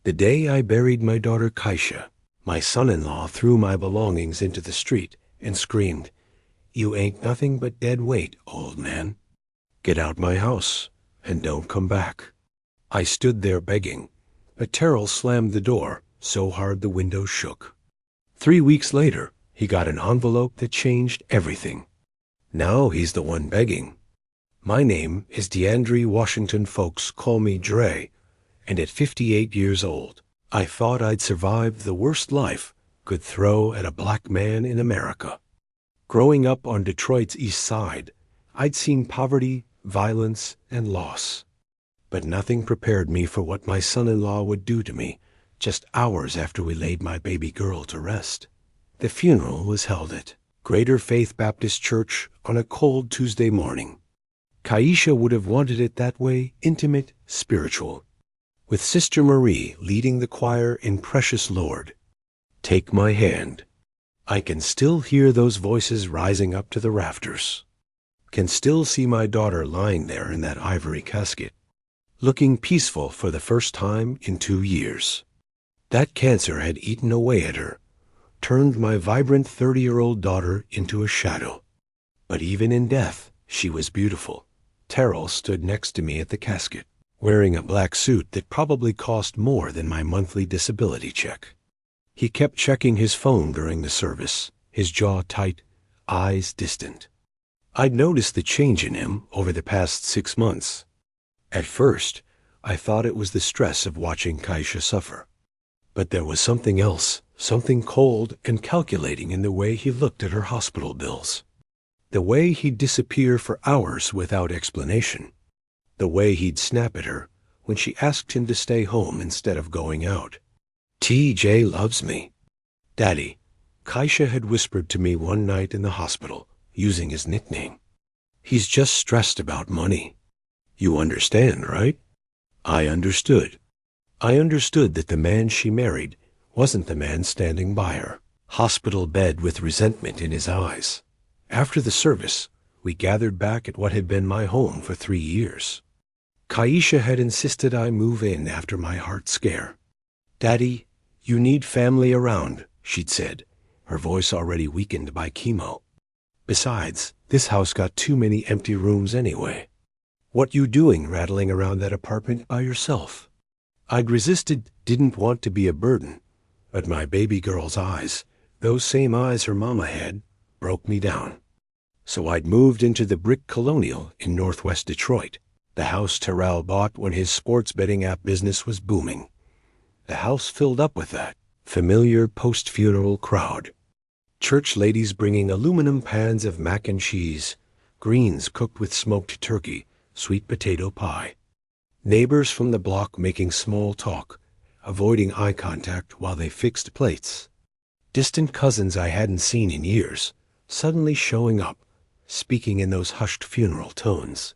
The day I buried my daughter Kaisha, my son-in-law threw my belongings into the street and screamed, "You ain't nothing but dead weight, old man. Get out my house and don't come back." I stood there begging, but Terrell slammed the door so hard the window shook. 3 weeks later, he got an envelope that changed everything. Now he's the one begging. My name is DeAndre Washington. Folks call me Dre, and at 58 years old, I thought I'd survived the worst life could throw at a black man in America. Growing up on Detroit's East Side, I'd seen poverty, violence, and loss. But nothing prepared me for what my son-in-law would do to me just hours after we laid my baby girl to rest. The funeral was held at Greater Faith Baptist Church on a cold Tuesday morning. Kaisha would have wanted it that way, intimate, spiritual, with Sister Marie leading the choir in Precious Lord. Take my hand. I can still hear those voices rising up to the rafters. Can still see my daughter lying there in that ivory casket, looking peaceful for the first time in 2 years. That cancer had eaten away at her, turned my vibrant 30-year-old daughter into a shadow. But even in death, she was beautiful. Terrell stood next to me at the casket, wearing a black suit that probably cost more than my monthly disability check. He kept checking his phone during the service, his jaw tight, eyes distant. I'd noticed the change in him over the past 6 months. At first, I thought it was the stress of watching Kaisha suffer. But there was something else, something cold and calculating in the way he looked at her hospital bills. The way he'd disappear for hours without explanation. The way he'd snap at her when she asked him to stay home instead of going out. TJ loves me. Daddy, Kaisha had whispered to me one night in the hospital, using his nickname. He's just stressed about money. You understand, right? I understood. I understood that the man she married wasn't the man standing by her, hospital bed with resentment in his eyes. After the service, we gathered back at what had been my home for 3 years. Kaisha had insisted I move in after my heart scare. Daddy, you need family around, she'd said, her voice already weakened by chemo. Besides, this house got too many empty rooms anyway. What you doing rattling around that apartment by yourself? I'd resisted, didn't want to be a burden, but my baby girl's eyes, those same eyes her mama had, broke me down. So I'd moved into the brick Colonial in northwest Detroit, the house Terrell bought when his sports betting app business was booming. The house filled up with that familiar post-funeral crowd. Church ladies bringing aluminum pans of mac and cheese, greens cooked with smoked turkey, sweet potato pie. Neighbors from the block making small talk, avoiding eye contact while they fixed plates. Distant cousins I hadn't seen in years, suddenly showing up, speaking in those hushed funeral tones.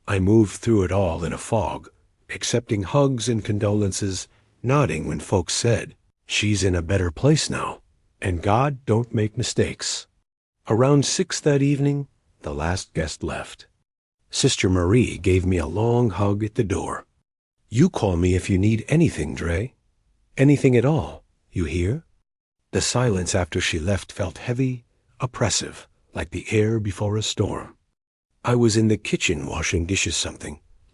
I moved through it all in a fog, accepting hugs and condolences, nodding when folks said, "She's in a better place now, and God don't make mistakes." Around 6 that evening, the last guest left. Sister Marie gave me a long hug at the door. "You call me if you need anything, Dre. Anything at all, you hear?" The silence after she left felt heavy, oppressive, like the air before a storm. I was in the kitchen washing dishes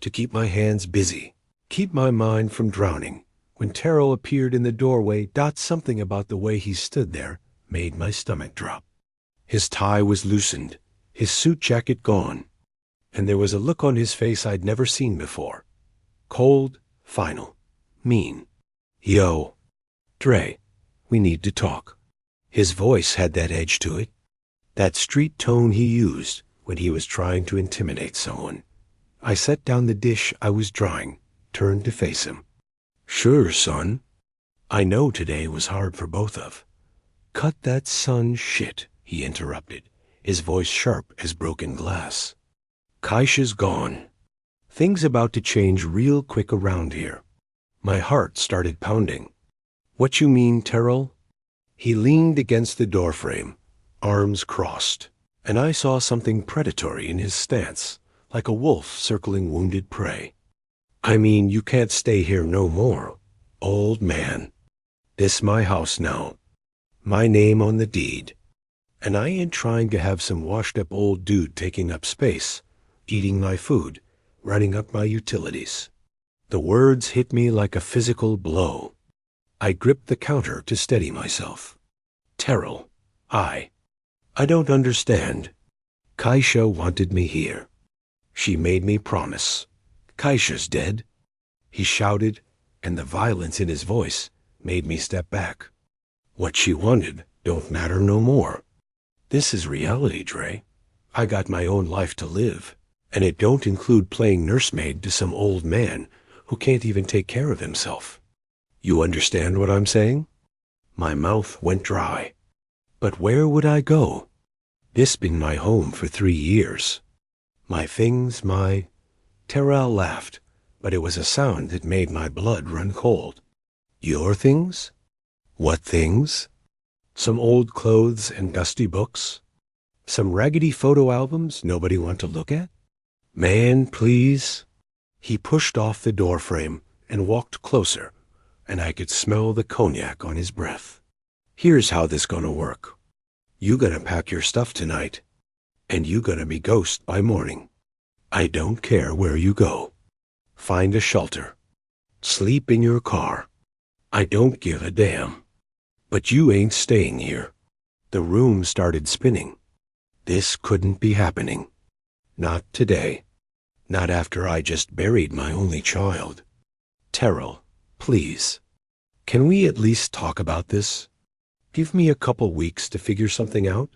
to keep my hands busy, keep my mind from drowning, when Terrell appeared in the doorway. Something about the way he stood there made my stomach drop. His tie was loosened, his suit jacket gone, and there was a look on his face I'd never seen before. Cold, final, mean. "Yo, Dre, we need to talk." His voice had that edge to it, that street tone he used when he was trying to intimidate someone. I set down the dish I was drying, turned to face him. "Sure, son. I know today was hard for both of." "Cut that son shit," he interrupted, his voice sharp as broken glass. "Kaisha's gone. Things about to change real quick around here." My heart started pounding. "What you mean, Terrell?" He leaned against the doorframe, arms crossed, and I saw something predatory in his stance, like a wolf circling wounded prey. "I mean, you can't stay here no more. Old man, this my house now. My name on the deed. And I ain't trying to have some washed-up old dude taking up space, eating my food, running up my utilities. The words hit me like a physical blow. I gripped the counter to steady myself. Terrell, I don't understand. Kaisha wanted me here. She made me promise. Kaisha's dead. He shouted, and the violence in his voice made me step back. What she wanted don't matter no more. This is reality, Dre. I got my own life to live, and it don't include playing nursemaid to some old man who can't even take care of himself. You understand what I'm saying? My mouth went dry. But where would I go? This been my home for 3 years. My things, Terrell laughed, but it was a sound that made my blood run cold. Your things? What things? Some old clothes and dusty books? Some raggedy photo albums nobody want to look at? Man, please. He pushed off the doorframe and walked closer, and I could smell the cognac on his breath. Here's how this gonna work. You gonna pack your stuff tonight, and you gonna be ghost by morning. I don't care where you go. Find a shelter. Sleep in your car. I don't give a damn. But you ain't staying here. The room started spinning. This couldn't be happening. Not today. Not after I just buried my only child. Terrell, please. Can we at least talk about this? Give me a couple weeks to figure something out.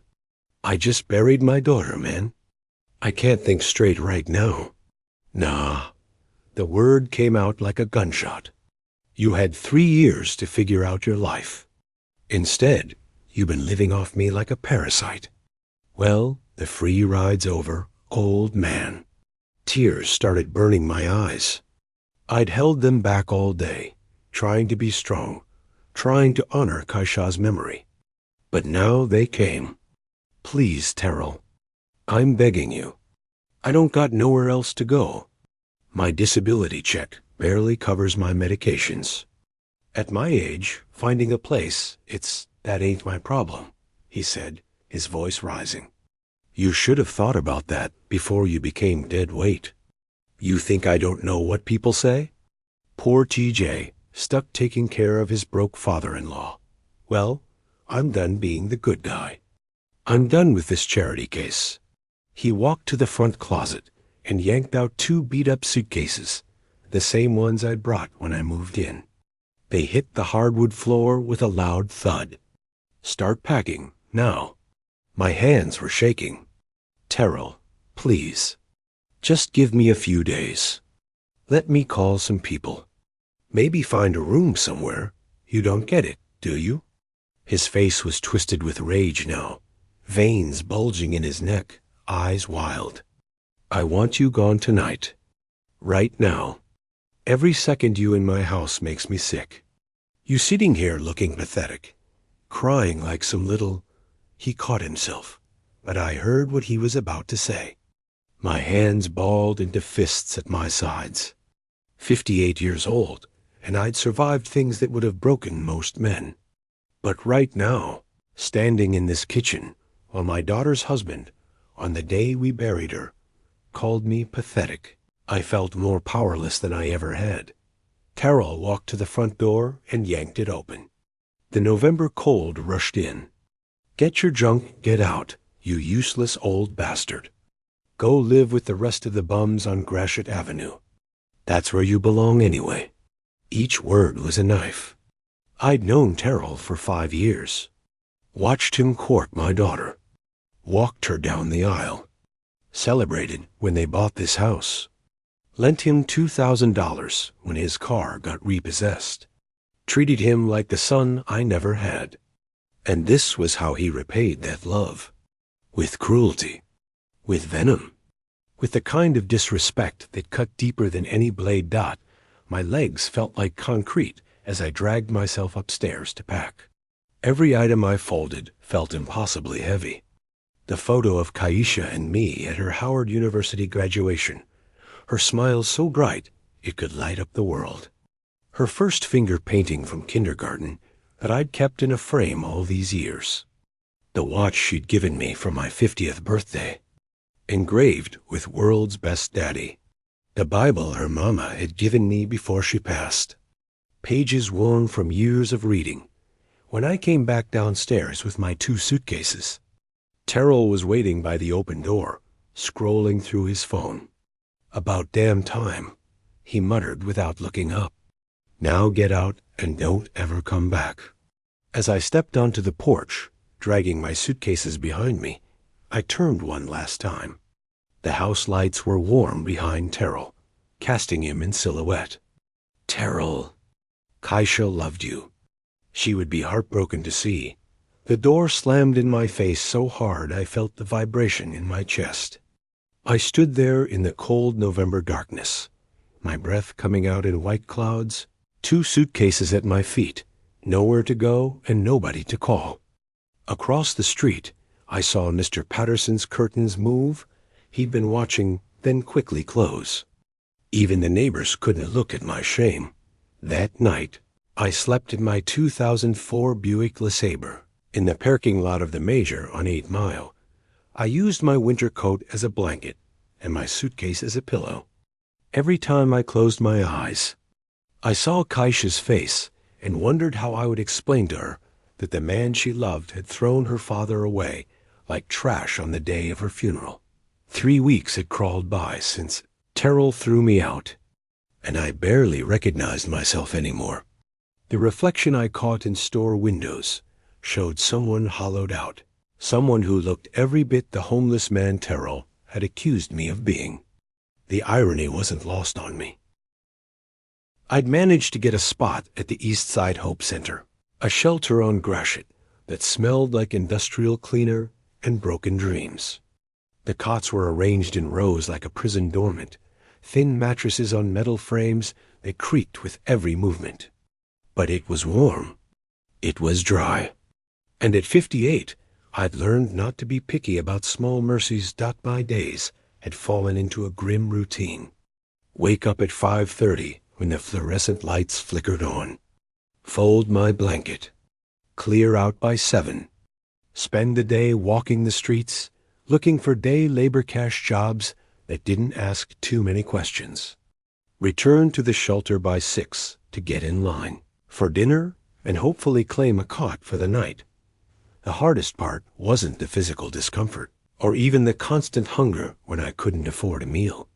I just buried my daughter, man. I can't think straight right now. Nah. The word came out like a gunshot. You had 3 years to figure out your life. Instead, you've been living off me like a parasite. Well, the free ride's over, old man. Tears started burning my eyes. I'd held them back all day, trying to be strong, trying to honor Kaisha's memory. But now they came. Please, Terrell. I'm begging you. I don't got nowhere else to go. My disability check barely covers my medications. At my age, finding a place, that ain't my problem, he said, his voice rising. You should have thought about that before you became dead weight. You think I don't know what people say? Poor TJ, stuck taking care of his broke father-in-law. Well, I'm done being the good guy. I'm done with this charity case. He walked to the front closet and yanked out 2 beat-up suitcases, the same ones I'd brought when I moved in. They hit the hardwood floor with a loud thud. Start packing, now. My hands were shaking. Terrell, please. Just give me a few days. Let me call some people. Maybe find a room somewhere. You don't get it, do you? His face was twisted with rage now, veins bulging in his neck, eyes wild. I want you gone tonight. Right now. Every second you in my house makes me sick. You sitting here looking pathetic, crying like some little... He caught himself, but I heard what he was about to say. My hands balled into fists at my sides. 58 years old, and I'd survived things that would have broken most men. But right now, standing in this kitchen, while my daughter's husband, on the day we buried her, called me pathetic, I felt more powerless than I ever had. Terrell walked to the front door and yanked it open. The November cold rushed in. Get your junk, get out, you useless old bastard. Go live with the rest of the bums on Gratiot Avenue. That's where you belong anyway. Each word was a knife. I'd known Terrell for 5 years. Watched him court my daughter. Walked her down the aisle. Celebrated when they bought this house. Lent him $2,000 when his car got repossessed. Treated him like the son I never had. And this was how he repaid that love. With cruelty. With venom. With the kind of disrespect that cut deeper than any blade dot. My legs felt like concrete as I dragged myself upstairs to pack. Every item I folded felt impossibly heavy. The photo of Kaisha and me at her Howard University graduation. Her smile so bright it could light up the world. Her first finger painting from kindergarten that I'd kept in a frame all these years. The watch she'd given me for my 50th birthday, engraved with "World's Best Daddy." The Bible her mama had given me before she passed, pages worn from years of reading. When I came back downstairs with my 2 suitcases, Terrell was waiting by the open door, scrolling through his phone. "About damn time," he muttered without looking up. "Now get out and don't ever come back." As I stepped onto the porch, dragging my suitcases behind me, I turned one last time. The house lights were warm behind Terrell, casting him in silhouette. Terrell, Kaisha loved you. She would be heartbroken to see. The door slammed in my face so hard I felt the vibration in my chest. I stood there in the cold November darkness, my breath coming out in white clouds, 2 suitcases at my feet, nowhere to go and nobody to call. Across the street, I saw Mr. Patterson's curtains move. He'd been watching, then quickly close. Even the neighbors couldn't look at my shame. That night, I slept in my 2004 Buick LeSabre in the parking lot of the Major on 8 Mile. I used my winter coat as a blanket and my suitcase as a pillow. Every time I closed my eyes, I saw Kaisha's face and wondered how I would explain to her that the man she loved had thrown her father away like trash on the day of her funeral. 3 weeks had crawled by since Terrell threw me out, and I barely recognized myself anymore. The reflection I caught in store windows showed someone hollowed out, someone who looked every bit the homeless man Terrell had accused me of being. The irony wasn't lost on me. I'd managed to get a spot at the East Side Hope Center, a shelter on Gratiot that smelled like industrial cleaner and broken dreams. The cots were arranged in rows like a prison dormant, thin mattresses on metal frames that creaked with every movement. But it was warm. It was dry. And at 58, I'd learned not to be picky about small mercies. My days had fallen into a grim routine. Wake up at 5:30 when the fluorescent lights flickered on. Fold my blanket. Clear out by 7. Spend the day walking the streets, looking for day labor cash jobs that didn't ask too many questions. Return to the shelter by 6 to get in line for dinner and hopefully claim a cot for the night. The hardest part wasn't the physical discomfort or even the constant hunger when I couldn't afford a meal.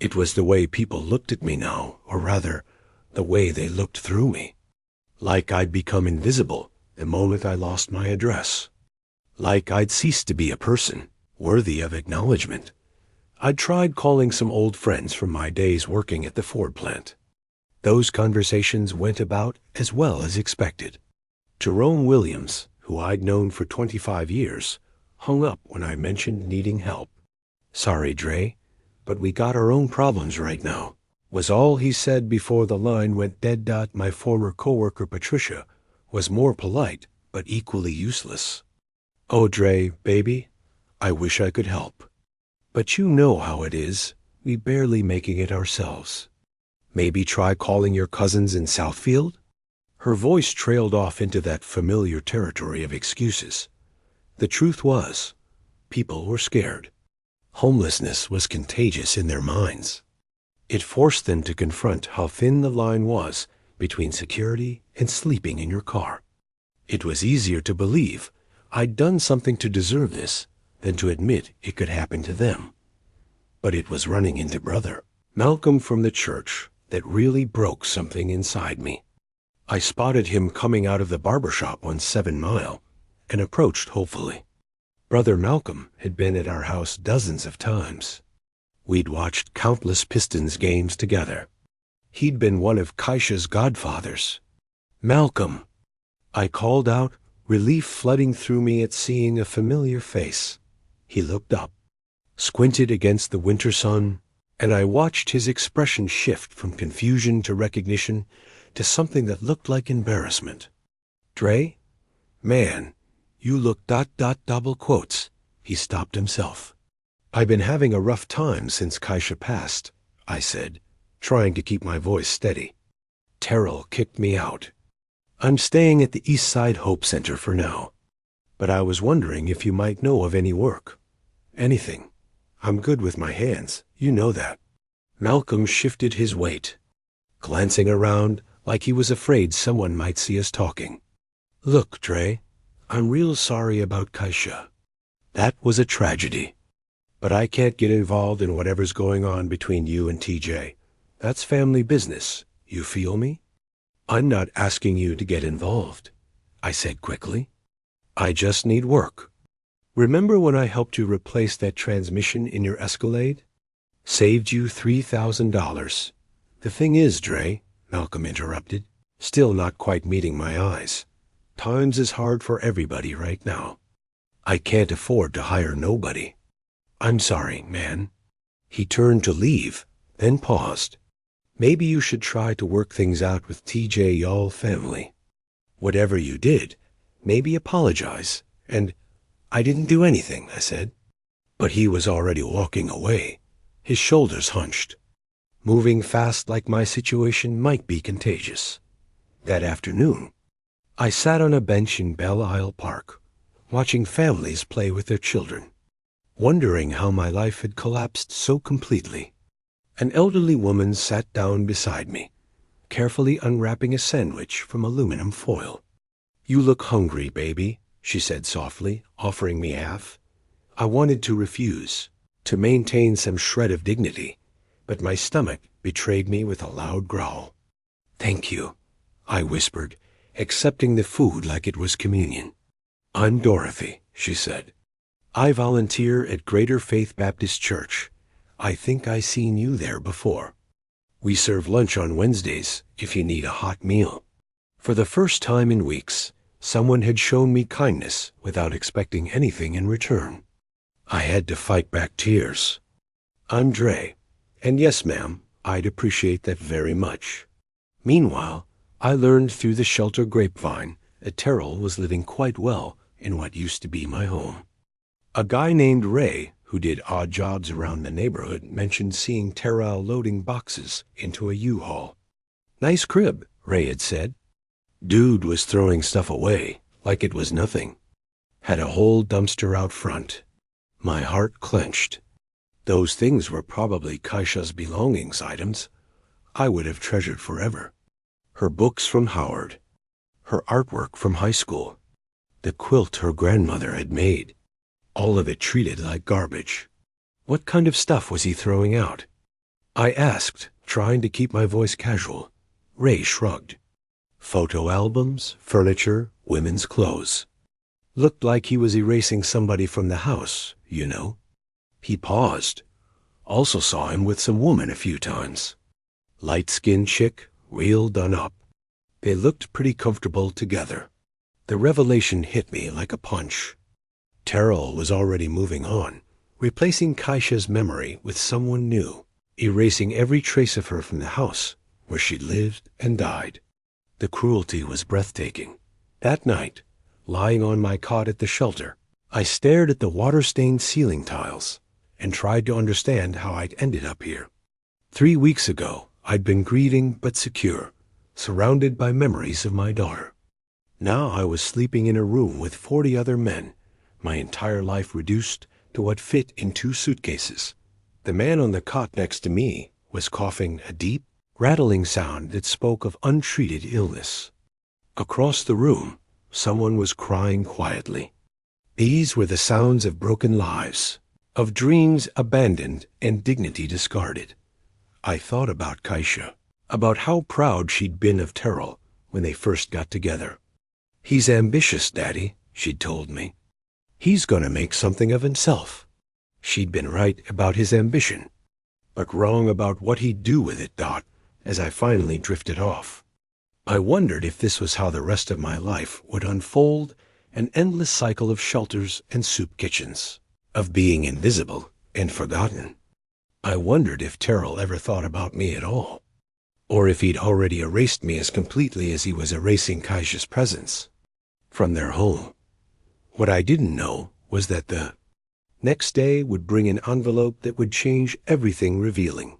It was the way people looked at me now, or rather, the way they looked through me. Like I'd become invisible the moment I lost my address. Like I'd ceased to be a person worthy of acknowledgement. I'd tried calling some old friends from my days working at the Ford plant. Those conversations went about as well as expected. Jerome Williams, who I'd known for 25 years, hung up when I mentioned needing help. "Sorry, Dre, but we got our own problems right now," was all he said before the line went dead. My former coworker Patricia was more polite but equally useless. "Oh, Dre, baby, I wish I could help. But you know how it is, we barely making it ourselves. Maybe try calling your cousins in Southfield?" Her voice trailed off into that familiar territory of excuses. The truth was, people were scared. Homelessness was contagious in their minds. It forced them to confront how thin the line was between security and sleeping in your car. It was easier to believe I'd done something to deserve this than to admit it could happen to them. But it was running into Brother Malcolm from the church that really broke something inside me. I spotted him coming out of the barber shop on 7 Mile and approached hopefully. Brother Malcolm had been at our house dozens of times. We'd watched countless Pistons games together. He'd been one of Kaisha's godfathers. "Malcolm," I called out, relief flooding through me at seeing a familiar face. He looked up, squinted against the winter sun, and I watched his expression shift from confusion to recognition to something that looked like embarrassment. "Dre? Man, you look ... double quotes." He stopped himself. "I've been having a rough time since Kaisha passed," I said, trying to keep my voice steady. Terrell kicked me out. I'm staying at the East Side Hope Center for now. But I was wondering if you might know of any work. Anything. I'm good with my hands, you know that. Malcolm shifted his weight, glancing around like he was afraid someone might see us talking. Look, Dre, I'm real sorry about Kaisha. That was a tragedy. But I can't get involved in whatever's going on between you and TJ. That's family business, you feel me? I'm not asking you to get involved, I said quickly. I just need work. Remember when I helped you replace that transmission in your Escalade? Saved you $3,000. The thing is, Dre, Malcolm interrupted, still not quite meeting my eyes. Times is hard for everybody right now. I can't afford to hire nobody. I'm sorry, man. He turned to leave, then paused. Maybe you should try to work things out with TJ y'all family. Whatever you did, maybe apologize. And I didn't do anything, I said. But he was already walking away, his shoulders hunched, moving fast like my situation might be contagious. That afternoon, I sat on a bench in Belle Isle Park, watching families play with their children, wondering how my life had collapsed so completely. An elderly woman sat down beside me, carefully unwrapping a sandwich from aluminum foil. You look hungry, baby, she said softly, offering me half. I wanted to refuse, to maintain some shred of dignity, but my stomach betrayed me with a loud growl. Thank you, I whispered, accepting the food like it was communion. I'm Dorothy, she said. I volunteer at Greater Faith Baptist Church. I think I seen you there before. We serve lunch on Wednesdays if you need a hot meal. For the first time in weeks, someone had shown me kindness without expecting anything in return. I had to fight back tears. I'm Dre, and yes, ma'am, I'd appreciate that very much. Meanwhile, I learned through the shelter grapevine that Terrell was living quite well in what used to be my home. A guy named Ray, who did odd jobs around the neighborhood, mentioned seeing Terrell loading boxes into a U-Haul. Nice crib, Ray had said. Dude was throwing stuff away like it was nothing. Had a whole dumpster out front. My heart clenched. Those things were probably Kaisha's belongings items I would have treasured forever. Her books from Howard, her artwork from high school, the quilt her grandmother had made, all of it treated like garbage. What kind of stuff was he throwing out? I asked, trying to keep my voice casual. Ray shrugged. Photo albums, furniture, women's clothes. Looked like he was erasing somebody from the house, you know. He paused. Also saw him with some woman a few times. Light-skinned chick, real done up. They looked pretty comfortable together. The revelation hit me like a punch. Terrell was already moving on, replacing Kaisha's memory with someone new, erasing every trace of her from the house where she'd lived and died. The cruelty was breathtaking. That night, lying on my cot at the shelter, I stared at the water-stained ceiling tiles and tried to understand how I'd ended up here. 3 weeks ago, I'd been grieving but secure, surrounded by memories of my daughter. Now I was sleeping in a room with 40 other men, my entire life reduced to what fit in 2 suitcases. The man on the cot next to me was coughing a deep, rattling sound that spoke of untreated illness. Across the room, someone was crying quietly. These were the sounds of broken lives, of dreams abandoned and dignity discarded. I thought about Kaisha, about how proud she'd been of Terrell when they first got together. He's ambitious, Daddy, she'd told me. He's gonna make something of himself. She'd been right about his ambition, but wrong about what he'd do with it, Dot, as I finally drifted off. I wondered if this was how the rest of my life would unfold, an endless cycle of shelters and soup kitchens, of being invisible and forgotten. I wondered if Terrell ever thought about me at all, or if he'd already erased me as completely as he was erasing Kaisha's presence from their home. What I didn't know was that the next day would bring an envelope that would change everything, revealing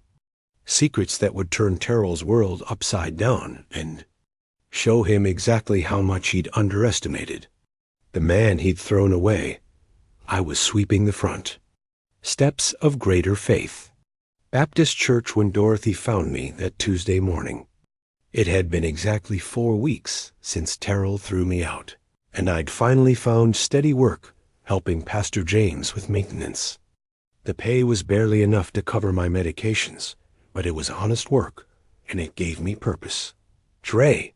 Secrets that would turn Terrell's world upside down and show him exactly how much he'd underestimated. The man he'd thrown away. I was sweeping the front. Steps of Greater Faith. Baptist Church when Dorothy found me that Tuesday morning. It had been exactly 4 weeks since Terrell threw me out, and I'd finally found steady work helping Pastor James with maintenance. The pay was barely enough to cover my medications, but it was honest work, and it gave me purpose. "Dre!"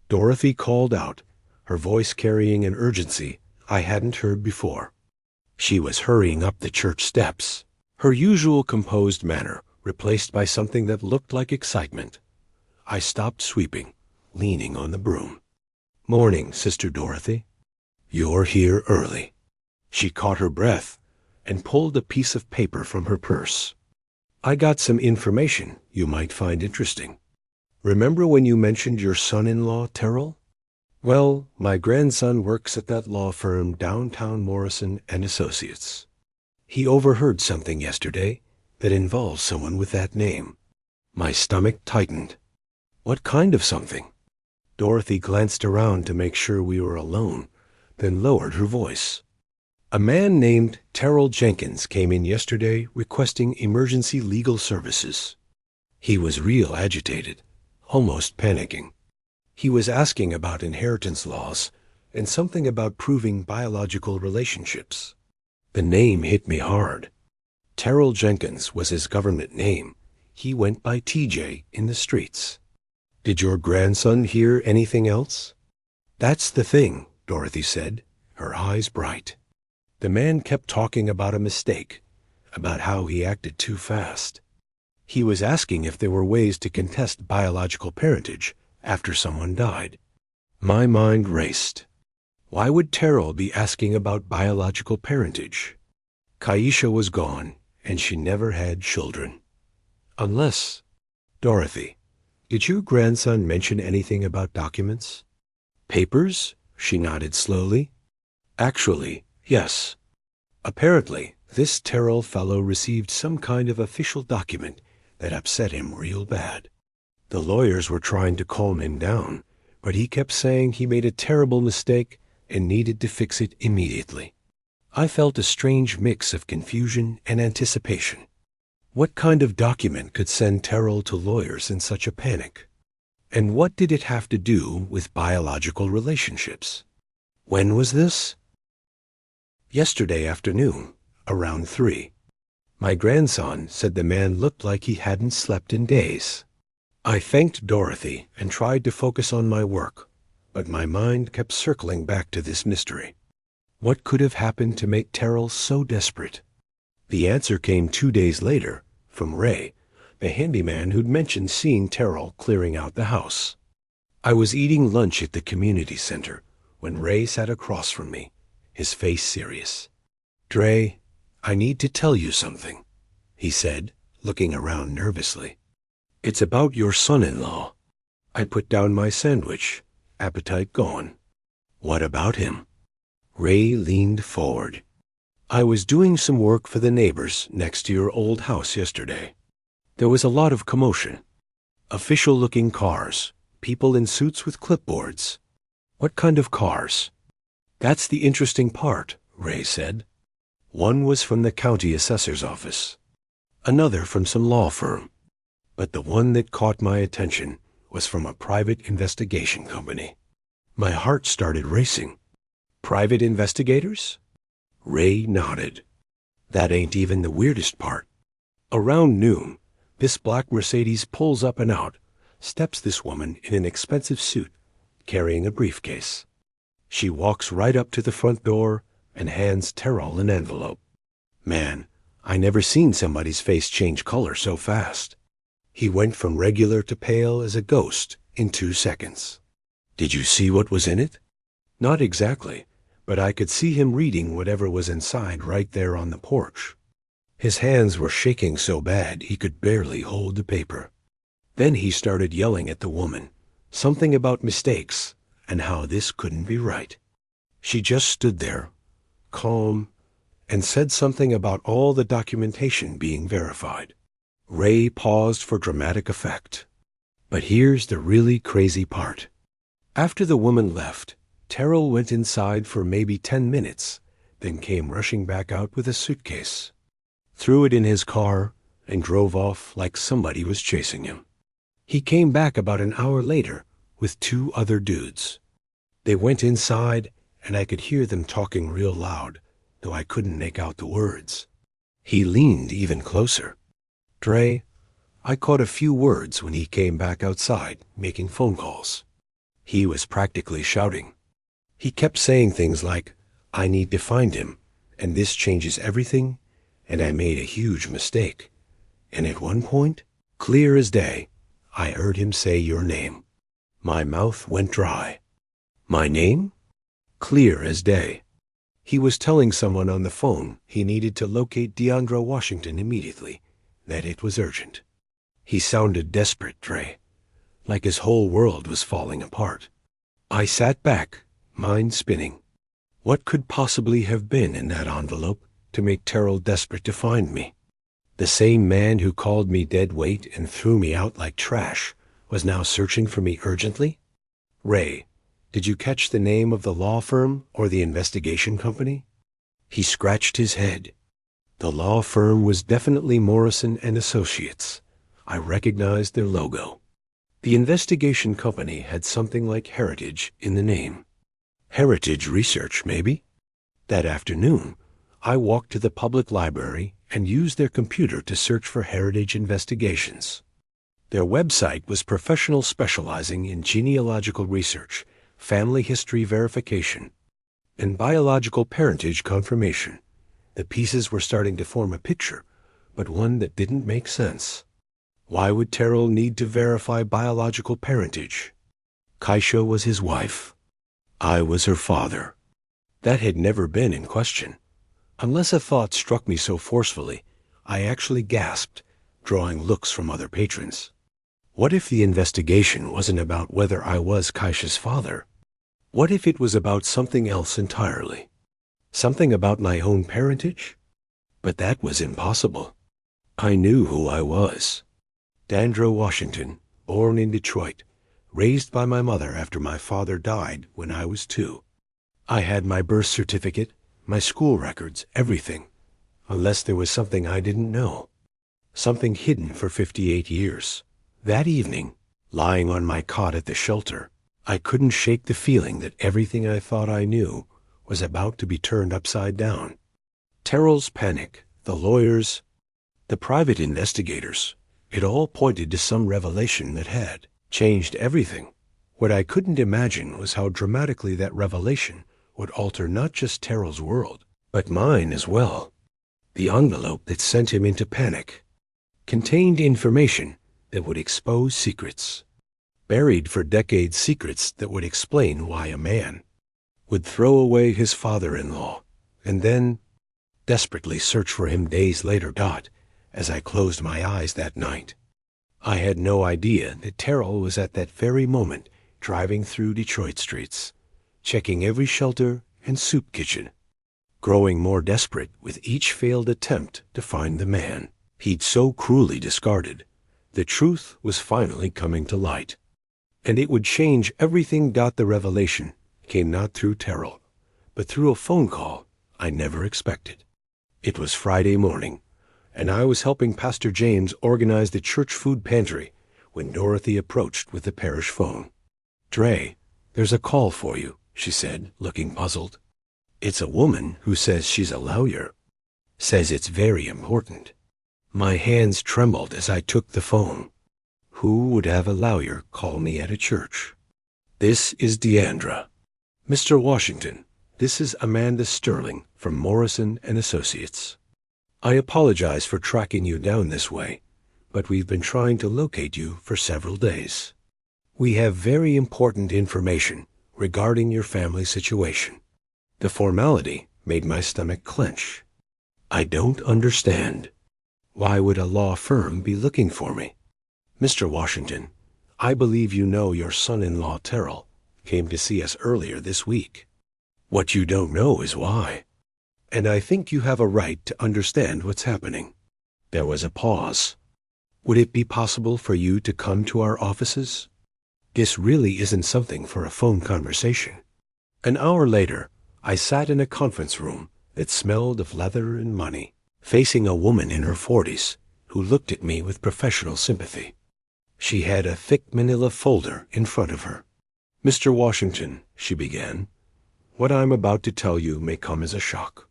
Dorothy called out, her voice carrying an urgency I hadn't heard before. She was hurrying up the church steps, her usual composed manner replaced by something that looked like excitement. I stopped sweeping, leaning on the broom. "Morning, Sister Dorothy. You're here early." She caught her breath and pulled a piece of paper from her purse. "I got some information you might find interesting. Remember when you mentioned your son-in-law, Terrell? Well, my grandson works at that law firm downtown Morrison and Associates. He overheard something yesterday that involves someone with that name." My stomach tightened. "What kind of something?" Dorothy glanced around to make sure we were alone, then lowered her voice. "A man named Terrell Jenkins came in yesterday requesting emergency legal services. He was real agitated, almost panicking. He was asking about inheritance laws and something about proving biological relationships." The name hit me hard. Terrell Jenkins was his government name. He went by TJ in the streets. "Did your grandson hear anything else?" "That's the thing," Dorothy said, her eyes bright. "The man kept talking about a mistake, about how he acted too fast. He was asking if there were ways to contest biological parentage after someone died." My mind raced. Why would Terrell be asking about biological parentage? Kaisha was gone, and she never had children. Unless... "Dorothy, did your grandson mention anything about documents?" "Papers?" She nodded slowly. "Actually, yes. Apparently, this Terrell fellow received some kind of official document that upset him real bad. The lawyers were trying to calm him down, but he kept saying he made a terrible mistake and needed to fix it immediately." I felt a strange mix of confusion and anticipation. What kind of document could send Terrell to lawyers in such a panic? And what did it have to do with biological relationships? When was this? Yesterday afternoon, around 3. My grandson said the man looked like he hadn't slept in days. I thanked Dorothy and tried to focus on my work, but my mind kept circling back to this mystery. What could have happened to make Terrell so desperate? The answer came 2 days later from Ray, the handyman who'd mentioned seeing Terrell clearing out the house. I was eating lunch at the community center when Ray sat across from me, his face serious. "Dre, I need to tell you something," he said, looking around nervously. "It's about your son-in-law." I put down my sandwich, appetite gone. "What about him?" Ray leaned forward. "I was doing some work for the neighbors next to your old house yesterday. There was a lot of commotion. Official-looking cars, people in suits with clipboards." "What kind of cars?" "That's the interesting part," Ray said. "One was from the county assessor's office, another from some law firm. But the one that caught my attention was from a private investigation company." My heart started racing. "Private investigators?" Ray nodded. "That ain't even the weirdest part. Around noon, this black Mercedes pulls up and out, steps this woman in an expensive suit, carrying a briefcase. She walks right up to the front door and hands Terrell an envelope. Man, I never seen somebody's face change color so fast. He went from regular to pale as a ghost in 2 seconds. "Did you see what was in it?" "Not exactly, but I could see him reading whatever was inside right there on the porch. His hands were shaking so bad he could barely hold the paper. Then he started yelling at the woman, something about mistakes and how this couldn't be right. She just stood there, calm, and said something about all the documentation being verified. Ray paused for dramatic effect. But here's the really crazy part. After the woman left, Terrell went inside for maybe 10 minutes, then came rushing back out with a suitcase, threw it in his car, and drove off like somebody was chasing him. He came back about an hour later with 2 other dudes. They went inside, and I could hear them talking real loud, though I couldn't make out the words. He leaned even closer. Dre, I caught a few words when he came back outside, making phone calls. He was practically shouting. He kept saying things like, I need to find him, and this changes everything, and I made a huge mistake. And at one point, clear as day, I heard him say your name. My mouth went dry. My name? Clear as day. He was telling someone on the phone he needed to locate Deandra Washington immediately, that it was urgent. He sounded desperate, Dre, like his whole world was falling apart. I sat back, mind spinning. What could possibly have been in that envelope to make Terrell desperate to find me? The same man who called me dead weight and threw me out like trash was now searching for me urgently? Ray, did you catch the name of the law firm or the investigation company? He scratched his head. The law firm was definitely Morrison and Associates. I recognized their logo. The investigation company had something like Heritage in the name. Heritage Research, maybe? That afternoon, I walked to the public library and used their computer to search for Heritage Investigations. Their website was professional specializing in genealogical research, family history verification, and biological parentage confirmation. The pieces were starting to form a picture, but one that didn't make sense. Why would Terrell need to verify biological parentage? Kaisha was his wife. I was her father. That had never been in question. Unless a thought struck me so forcefully, I actually gasped, drawing looks from other patrons. What if the investigation wasn't about whether I was Kaisha's father? What if it was about something else entirely? Something about my own parentage? But that was impossible. I knew who I was. Deandra Washington, born in Detroit, raised by my mother after my father died when I was 2. I had my birth certificate, my school records, everything, unless there was something I didn't know, something hidden for 58 years. That evening, lying on my cot at the shelter, I couldn't shake the feeling that everything I thought I knew was about to be turned upside down. Terrell's panic, the lawyers, the private investigators, it all pointed to some revelation that had changed everything. What I couldn't imagine was how dramatically that revelation would alter not just Terrell's world, but mine as well. The envelope that sent him into panic contained information that would expose secrets, buried for decades secrets that would explain why a man would throw away his father-in-law and then desperately search for him days later. As I closed my eyes that night, I had no idea that Terrell was at that very moment driving through Detroit streets, checking every shelter and soup kitchen, growing more desperate with each failed attempt to find the man he'd so cruelly discarded. The truth was finally coming to light, and it would change everything. The revelation came not through Terrell, but through a phone call I never expected. It was Friday morning, and I was helping Pastor James organize the church food pantry when Dorothy approached with the parish phone. Dre, there's a call for you, she said, looking puzzled. It's a woman who says she's a lawyer. Says it's very important. My hands trembled as I took the phone. Who would have a lawyer call me at a church? This is Deandra. Mr. Washington, this is Amanda Sterling from Morrison and Associates. I apologize for tracking you down this way, but we've been trying to locate you for several days. We have very important information regarding your family situation. The formality made my stomach clench. I don't understand. Why would a law firm be looking for me? Mr. Washington, I believe you know your son-in-law Terrell came to see us earlier this week. What you don't know is why. And I think you have a right to understand what's happening. There was a pause. Would it be possible for you to come to our offices? This really isn't something for a phone conversation. An hour later, I sat in a conference room that smelled of leather and money, facing a woman in her 40s who looked at me with professional sympathy. She had a thick manila folder in front of her. "Mr. Washington," she began, "what I'm about to tell you may come as a shock.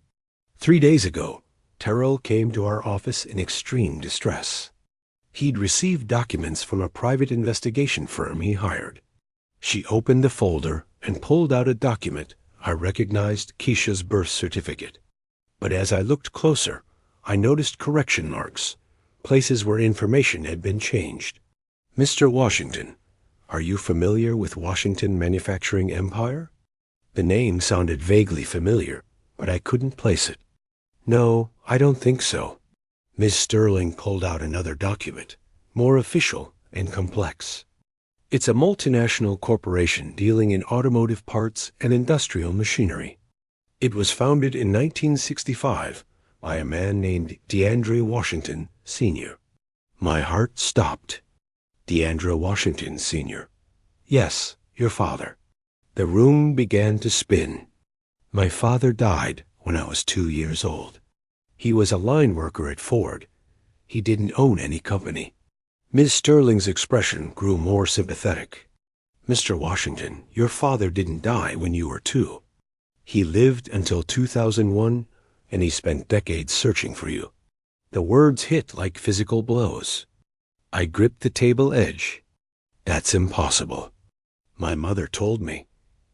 3 days ago, Terrell came to our office in extreme distress. He'd received documents from a private investigation firm he hired." She opened the folder and pulled out a document I recognized Keisha's birth certificate. But as I looked closer, I noticed correction marks, places where information had been changed. "Mr. Washington, are you familiar with Washington Manufacturing Empire?" The name sounded vaguely familiar, but I couldn't place it. "No, I don't think so." Ms. Sterling pulled out another document, more official and complex. "It's a multinational corporation dealing in automotive parts and industrial machinery. It was founded in 1965 by a man named DeAndre Washington, Sr." My heart stopped. "DeAndre Washington, Sr." "Yes, your father." The room began to spin. "My father died when I was 2 years old. He was a line worker at Ford. He didn't own any company." Ms. Sterling's expression grew more sympathetic. "Mr. Washington, your father didn't die when you were 2. He lived until 2001, and he spent decades searching for you." The words hit like physical blows. I gripped the table edge. "That's impossible." "My mother told me."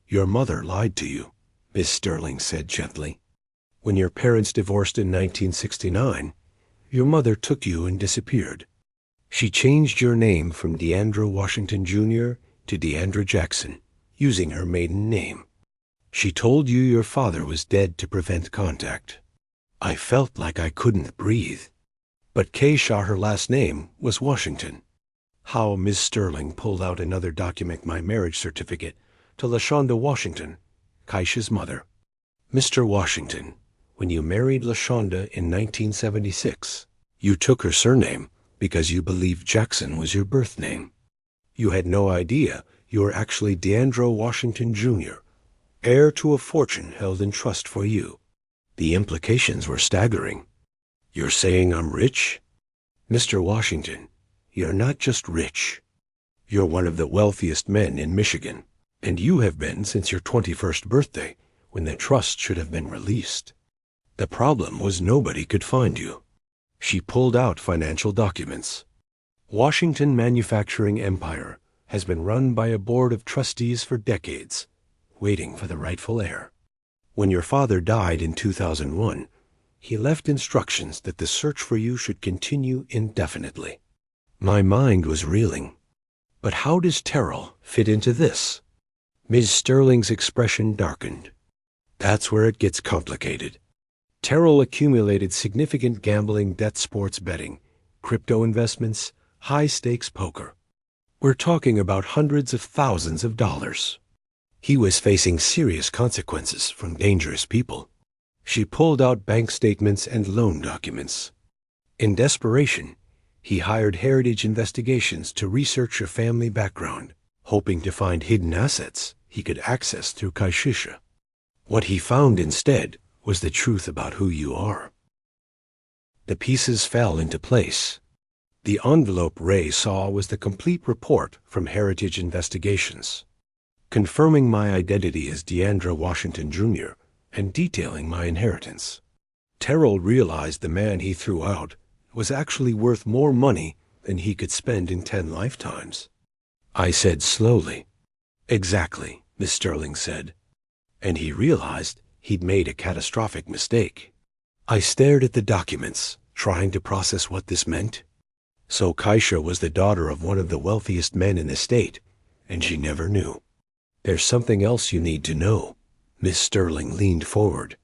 "Your mother lied to you," Miss Sterling said gently. "When your parents divorced in 1969, your mother took you and disappeared. She changed your name from DeAndre Washington, Jr. to DeAndre Jackson, using her maiden name. She told you your father was dead to prevent contact." I felt like I couldn't breathe. But Keisha, her last name, was Washington. How Miss Sterling pulled out another document, my marriage certificate, to LaShonda Washington, Keisha's mother. "Mr. Washington, when you married LaShonda in 1976, you took her surname because you believed Jackson was your birth name. You had no idea you were actually DeAndre Washington, Jr., heir to a fortune held in trust for you. The implications were staggering. You're saying I'm rich? Mr. Washington, you're not just rich. You're one of the wealthiest men in Michigan, and you have been since your 21st birthday, when the trust should have been released. The problem was nobody could find you." She pulled out financial documents. "Washington Manufacturing Empire has been run by a board of trustees for decades, waiting for the rightful heir. When your father died in 2001, he left instructions that the search for you should continue indefinitely." My mind was reeling. But how does Terrell fit into this? Ms. Sterling's expression darkened. "That's where it gets complicated. Terrell accumulated significant gambling, debt, sports betting, crypto investments, high-stakes poker. We're talking about hundreds of thousands of dollars. He was facing serious consequences from dangerous people." She pulled out bank statements and loan documents. In desperation, he hired Heritage Investigations to research your family background, hoping to find hidden assets he could access through Keisha. What he found instead was the truth about who you are. The pieces fell into place. The envelope Ray saw was the complete report from Heritage Investigations, confirming my identity as DeAndre Washington, Jr., and detailing my inheritance. Terrell realized the man he threw out was actually worth more money than he could spend in 10 lifetimes. I said slowly, "Exactly," Miss Sterling said. And he realized he'd made a catastrophic mistake. I stared at the documents, trying to process what this meant. So Keisha was the daughter of one of the wealthiest men in the state, and she never knew. "There's something else you need to know." Miss Sterling leaned forward.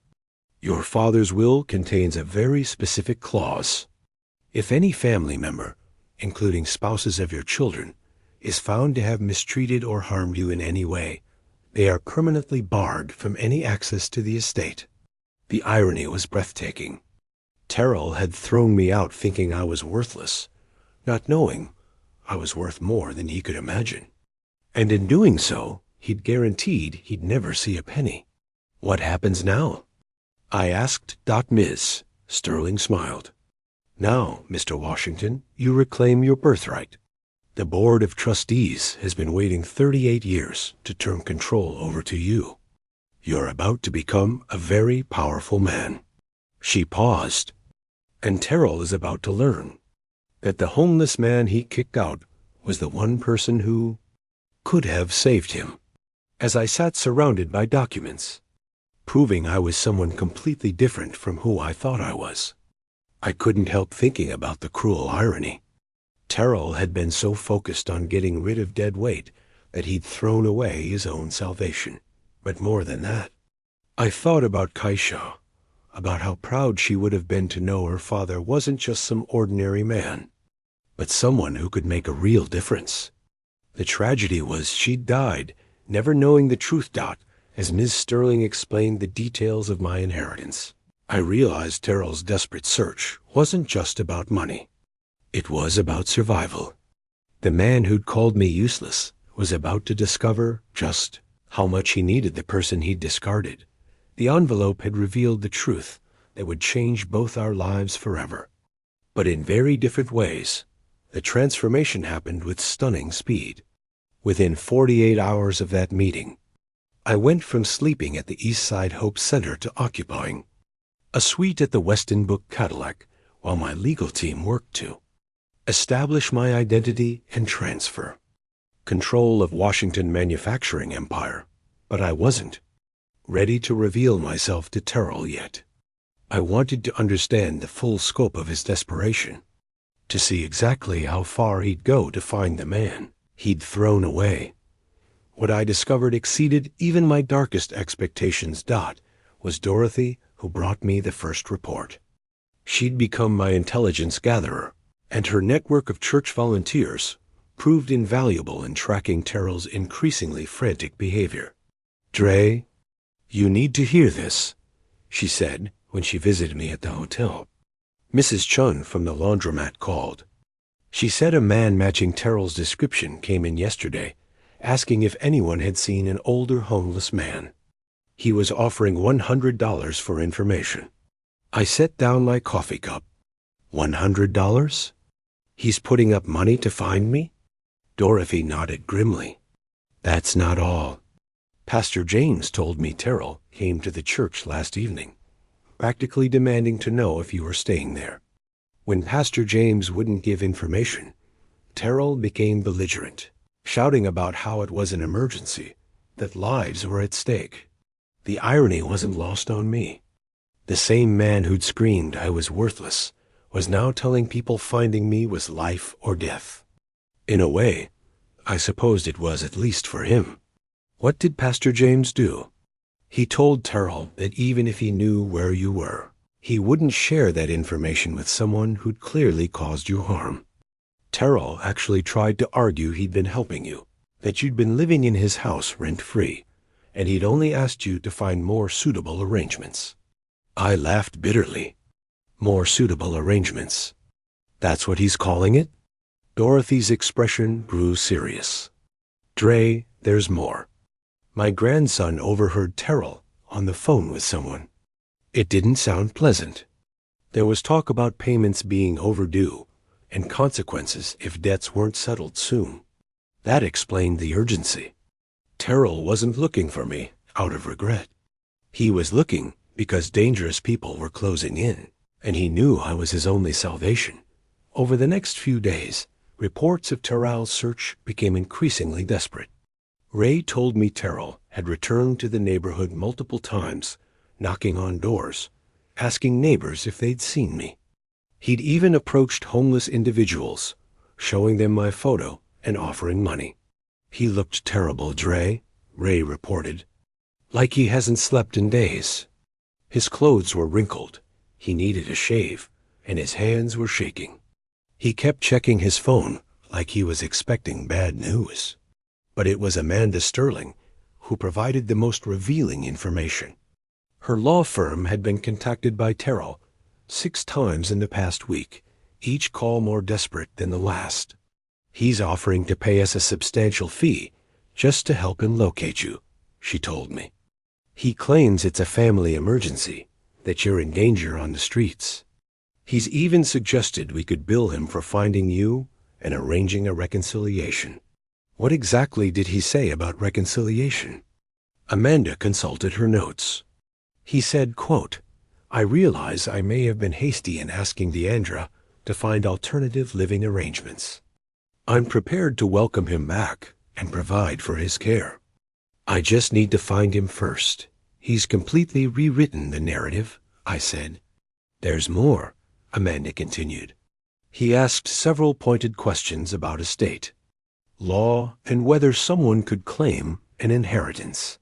"Your father's will contains a very specific clause. If any family member, including spouses of your children, is found to have mistreated or harmed you in any way, they are permanently barred from any access to the estate." The irony was breathtaking. Terrell had thrown me out thinking I was worthless, not knowing I was worth more than he could imagine. And in doing so, he'd guaranteed he'd never see a penny. What happens now? I asked. Ms. Sterling smiled. Now, Mr. Washington, you reclaim your birthright. The Board of Trustees has been waiting 38 years to turn control over to you. You're about to become a very powerful man. She paused, and Terrell is about to learn that the homeless man he kicked out was the one person who could have saved him. As I sat surrounded by documents, proving I was someone completely different from who I thought I was, I couldn't help thinking about the cruel irony. Terrell had been so focused on getting rid of dead weight that he'd thrown away his own salvation. But more than that, I thought about Kaisha, about how proud she would have been to know her father wasn't just some ordinary man, but someone who could make a real difference. The tragedy was she'd died, never knowing the truth. As Ms. Sterling explained the details of my inheritance, I realized Terrell's desperate search wasn't just about money. It was about survival. The man who'd called me useless was about to discover just how much he needed the person he'd discarded. The envelope had revealed the truth that would change both our lives forever. But in very different ways, the transformation happened with stunning speed. Within 48 hours of that meeting, I went from sleeping at the Eastside Hope Center to occupying a suite at the Weston Book Cadillac while my legal team worked to establish my identity and transfer control of Washington manufacturing empire. But I wasn't ready to reveal myself to Terrell yet. I wanted to understand the full scope of his desperation, to see exactly how far he'd go to find the man he'd thrown away. What I discovered exceeded even my darkest expectations. Was Dorothy, who brought me the first report. She'd become my intelligence gatherer, and her network of church volunteers proved invaluable in tracking Terrell's increasingly frantic behavior. Dre, you need to hear this, she said when she visited me at the hotel. Mrs. Chun from the laundromat called. She said a man matching Terrell's description came in yesterday, asking if anyone had seen an older homeless man. He was offering $100 for information. I set down my coffee cup. $100? He's putting up money to find me? Dorothy nodded grimly. That's not all. Pastor James told me Terrell came to the church last evening, practically demanding to know if you were staying there. When Pastor James wouldn't give information, Terrell became belligerent, shouting about how it was an emergency, that lives were at stake. The irony wasn't lost on me. The same man who'd screamed I was worthless was now telling people finding me was life or death. In a way, I supposed it was, at least for him. What did Pastor James do? He told Terrell that even if he knew where you were, he wouldn't share that information with someone who'd clearly caused you harm. Terrell actually tried to argue he'd been helping you, that you'd been living in his house rent-free, and he'd only asked you to find more suitable arrangements. I laughed bitterly. More suitable arrangements. That's what he's calling it? Dorothy's expression grew serious. Dre, there's more. My grandson overheard Terrell on the phone with someone. It didn't sound pleasant. There was talk about payments being overdue and consequences if debts weren't settled soon. That explained the urgency. Terrell wasn't looking for me out of regret. He was looking because dangerous people were closing in, and he knew I was his only salvation. Over the next few days, reports of Terrell's search became increasingly desperate. Ray told me Terrell had returned to the neighborhood multiple times, knocking on doors, asking neighbors if they'd seen me. He'd even approached homeless individuals, showing them my photo and offering money. He looked terrible, Dre, Ray reported. Like he hasn't slept in days. His clothes were wrinkled, he needed a shave, and his hands were shaking. He kept checking his phone like he was expecting bad news. But it was Amanda Sterling who provided the most revealing information. Her law firm had been contacted by Terrell 6 times in the past week, each call more desperate than the last. He's offering to pay us a substantial fee just to help him locate you, she told me. He claims it's a family emergency, that you're in danger on the streets. He's even suggested we could bill him for finding you and arranging a reconciliation. What exactly did he say about reconciliation? Amanda consulted her notes. He said, quote, I realize I may have been hasty in asking Deandra to find alternative living arrangements. I'm prepared to welcome him back and provide for his care. I just need to find him first. He's completely rewritten the narrative, I said. There's more, Amanda continued. He asked several pointed questions about estate, law, and whether someone could claim an inheritance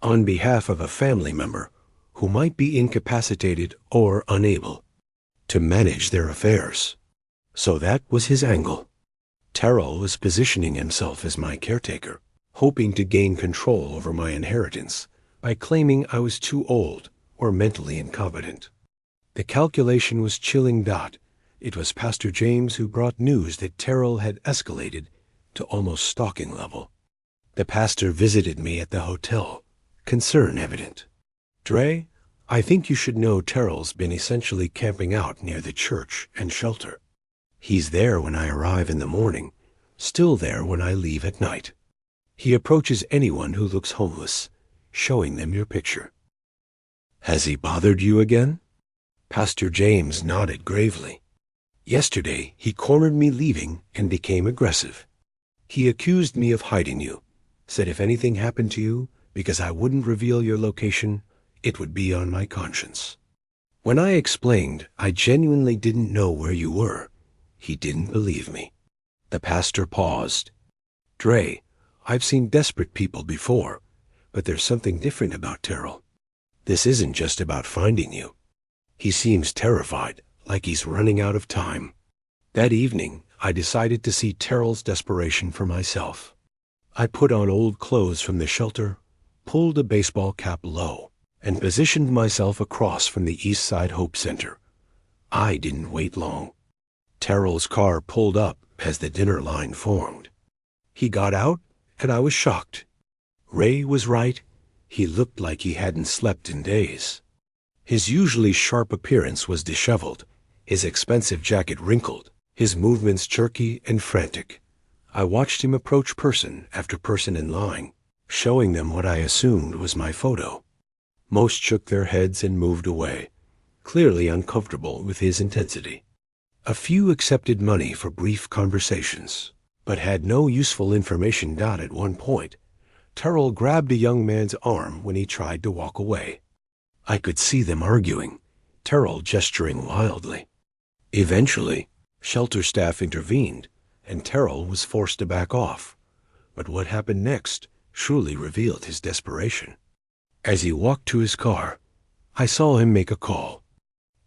on behalf of a family member who might be incapacitated or unable to manage their affairs. So that was his angle. Terrell was positioning himself as my caretaker, hoping to gain control over my inheritance by claiming I was too old or mentally incompetent. The calculation was chilling. It was Pastor James who brought news that Terrell had escalated to almost stalking level. The pastor visited me at the hotel, concern evident. Dre, I think you should know Terrell's been essentially camping out near the church and shelter. He's there when I arrive in the morning, still there when I leave at night. He approaches anyone who looks homeless, showing them your picture. Has he bothered you again? Pastor James nodded gravely. Yesterday, he cornered me leaving and became aggressive. He accused me of hiding you, said if anything happened to you, because I wouldn't reveal your location, it would be on my conscience. When I explained I genuinely didn't know where you were, he didn't believe me. The pastor paused. Dre, I've seen desperate people before, but there's something different about Terrell. This isn't just about finding you. He seems terrified, like he's running out of time. That evening, I decided to see Terrell's desperation for myself. I put on old clothes from the shelter, pulled a baseball cap low, and positioned myself across from the East Side Hope Center. I didn't wait long. Terrell's car pulled up as the dinner line formed. He got out, and I was shocked. Ray was right. He looked like he hadn't slept in days. His usually sharp appearance was disheveled, his expensive jacket wrinkled, his movements jerky and frantic. I watched him approach person after person in line, showing them what I assumed was my photo. Most shook their heads and moved away, clearly uncomfortable with his intensity. A few accepted money for brief conversations, but had no useful information. At one point, Terrell grabbed a young man's arm when he tried to walk away. I could see them arguing, Terrell gesturing wildly. Eventually, shelter staff intervened, and Terrell was forced to back off. But what happened next truly revealed his desperation. As he walked to his car, I saw him make a call.